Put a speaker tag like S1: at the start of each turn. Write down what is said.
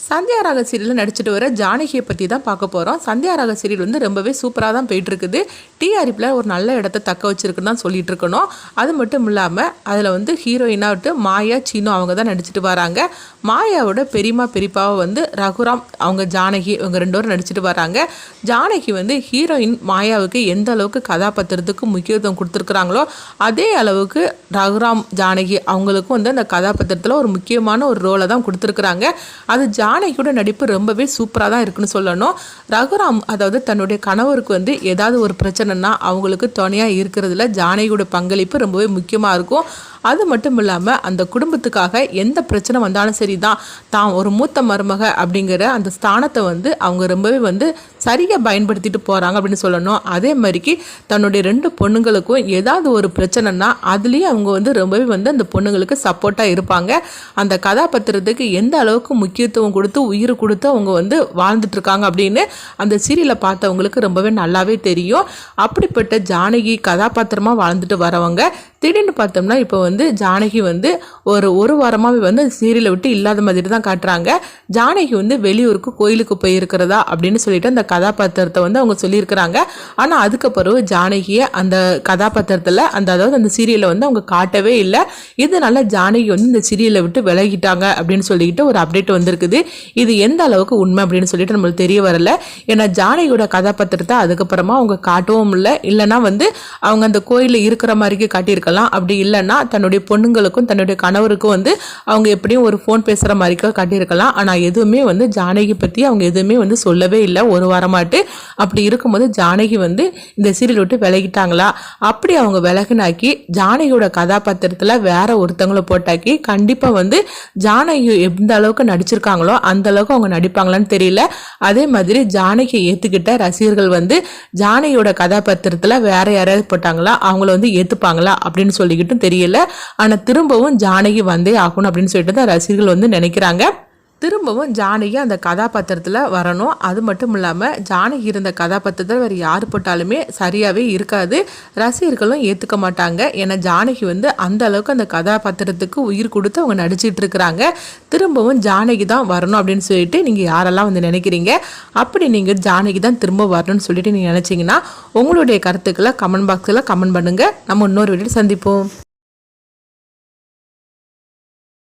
S1: சந்தியா ராக சீரியலில் நடிச்சிட்டு வர ஜானகியை பற்றி தான் பார்க்க போகிறோம். சந்தியா ராக சீரியல் வந்து ரொம்பவே சூப்பராக தான் போயிட்டுருக்குது. டிஆர்பியில் ஒரு நல்ல இடத்த தக்க வச்சுருக்குன்னு தான் சொல்லிட்டு இருக்கணும். அது மட்டும் இல்லாமல் அதில் வந்து ஹீரோயினாவிட்டு மாயா சீனு அவங்க தான் நடிச்சிட்டு வராங்க. மாயாவோட பெரியம்மா பெரியப்பாவை வந்து ரகுராம் அவங்க ஜானகி இவங்க ரெண்டு பேரும் நடிச்சிட்டு வராங்க. ஜானகி வந்து ஹீரோயின் மாயாவுக்கு எந்த அளவுக்கு கதாபாத்திரத்துக்கு முக்கியத்துவம் கொடுத்துருக்குறாங்களோ அதே அளவுக்கு ரகுராம் ஜானகி அவங்களுக்கும் வந்து அந்த கதாபாத்திரத்தில் ஒரு முக்கியமான ஒரு ரோலை தான் கொடுத்துருக்குறாங்க. அது ஜானகியோட நடிப்பு ரொம்பவே சூப்பராக தான் இருக்குன்னு சொல்லணும். ரகுராம் அதாவது தன்னுடைய கணவருக்கு வந்து ஏதாவது ஒரு பிரச்சனைனா அவங்களுக்கு துணையாக இருக்கிறதுல ஜானகியோட பங்களிப்பு ரொம்பவே முக்கியமாக இருக்கும். அது மட்டும் இல்லாமல் அந்த குடும்பத்துக்காக எந்த பிரச்சனை வந்தாலும் சரி தான் ஒரு மூத்த மருமக அப்படிங்கிற அந்த ஸ்தானத்தை வந்து அவங்க ரொம்பவே வந்து சரியாக பயன்படுத்திட்டு போகிறாங்க அப்படின்னு சொல்லணும். அதே மாதிரிக்கு தன்னுடைய 2 பொண்ணுங்களுக்கும் ஏதாவது ஒரு பிரச்சனைனா அதுலேயும் அவங்க வந்து ரொம்பவே வந்து அந்த பொண்ணுங்களுக்கு சப்போர்ட்டாக இருப்பாங்க. அந்த கதாபாத்திரத்துக்கு எந்த அளவுக்கு முக்கியத்துவம் கொடுத்து உயிர் கொடுத்து அவங்க வந்து வாழ்ந்துட்டு இருக்காங்க அப்படின்னு அந்த சீரியலை பார்த்தவங்களுக்கு ரொம்பவே நல்லாவே தெரியும். அப்படிப்பட்ட ஜானகி கதாபாத்திரமாக வாழ்ந்துட்டு வரவங்க திடீர்னு பார்த்தோம்னா இப்போ வந்து ஜானகி வந்து ஒரு வாரமாகவே வந்து சீரியலை விட்டு இல்லாத மாதிரி தான் காட்டுறாங்க. ஜானகி வந்து வெளியூருக்கு கோயிலுக்கு போயிருக்கிறதா அப்படின்னு சொல்லிட்டு அந்த கதாபாத்திரத்தை வந்து அவங்க சொல்லியிருக்கிறாங்க. ஆனால் அதுக்கப்புறம் ஜானகியை அந்த கதாபாத்திரத்தில் அதாவது அந்த சீரியலை வந்து அவங்க காட்டவே இல்லை. இதனால ஜானகி வந்து இந்த சீரியலை விட்டு விலகிட்டாங்க அப்படின்னு சொல்லிட்டு ஒரு அப்டேட் வந்திருக்குது. இது எந்த அளவுக்கு உண்மை அப்படின்னு சொல்லிட்டு நம்மளுக்கு தெரிய வரல. ஏன்னா ஜானகியோட கதாபாத்திரத்தை அதுக்கப்புறமா அவங்க காட்டவும் இல்லை. இல்லைன்னா வந்து அவங்க அந்த கோயிலில் இருக்கிற மாதிரிக்கு காட்டியிருக்கலாம். அப்படி இல்லைன்னா தன்னுடைய பொண்ணுங்களுக்கும் தன்னுடைய கணவருக்கும் வந்து அவங்க எப்படியும் ஒரு ஃபோன் பேசுகிற மாதிரிக்கோ காட்டியிருக்கலாம். ஆனால் எதுவுமே வந்து ஜானகி பற்றி அவங்க எதுவுமே வந்து சொல்லவே இல்லை ஒரு வாரமாட்டு. அப்படி இருக்கும்போது ஜானகி வந்து இந்த சீரியல் விட்டு விலகிட்டாங்களா? அப்படி அவங்க விலகினாக்கி ஜானகியோட கதாபாத்திரத்தில் வேற ஒருத்தவங்களை போட்டாக்கி கண்டிப்பாக வந்து ஜானகி எந்த அளவுக்கு நடிச்சிருக்காங்களோ அந்த அளவுக்கு அவங்க நடிப்பாங்களான்னு தெரியல. அதே மாதிரி ஜானகியை ஏற்றுக்கிட்ட ரசிகர்கள் வந்து ஜானகியோட கதாபாத்திரத்தில் வேற யாராவது போட்டாங்களா அவங்கள வந்து ஏற்றுப்பாங்களா அப்படின்னு சொல்லிக்கிட்டும் தெரியல. ஆனால் திரும்பவும் ஜானகி வந்தே ஆகணும் அப்படின்னு சொல்லிட்டு தான் ரசிகர்கள் வந்து நினைக்கிறாங்க. திரும்பவும் ஜானகி அந்த கதாபாத்திரத்தில் வரணும். அது மட்டும் இல்லாமல் ஜானகி இருந்த கதாபாத்திரத்தில் வேறு யார் போட்டாலுமே சரியாகவே இருக்காது. ரசிகர்களும் ஏற்றுக்க மாட்டாங்க. ஏன்னா ஜானகி வந்து அந்த அளவுக்கு அந்த கதாபாத்திரத்துக்கு உயிர் கொடுத்து அவங்க நடிச்சிட்டு இருக்கிறாங்க. திரும்பவும் ஜானகி தான் வரணும் அப்படின்னு சொல்லிட்டு நீங்கள் யாரெல்லாம் வந்து நினைக்கிறீங்க? அப்படி நீங்கள் ஜானகி தான் திரும்ப வரணும்னு சொல்லிட்டு நீங்கள் நினச்சிங்கன்னா உங்களுடைய கருத்துக்களை கமெண்ட் பாக்ஸில் கமெண்ட் பண்ணுங்கள். நம்ம இன்னொரு வீடியோ சந்திப்போம்.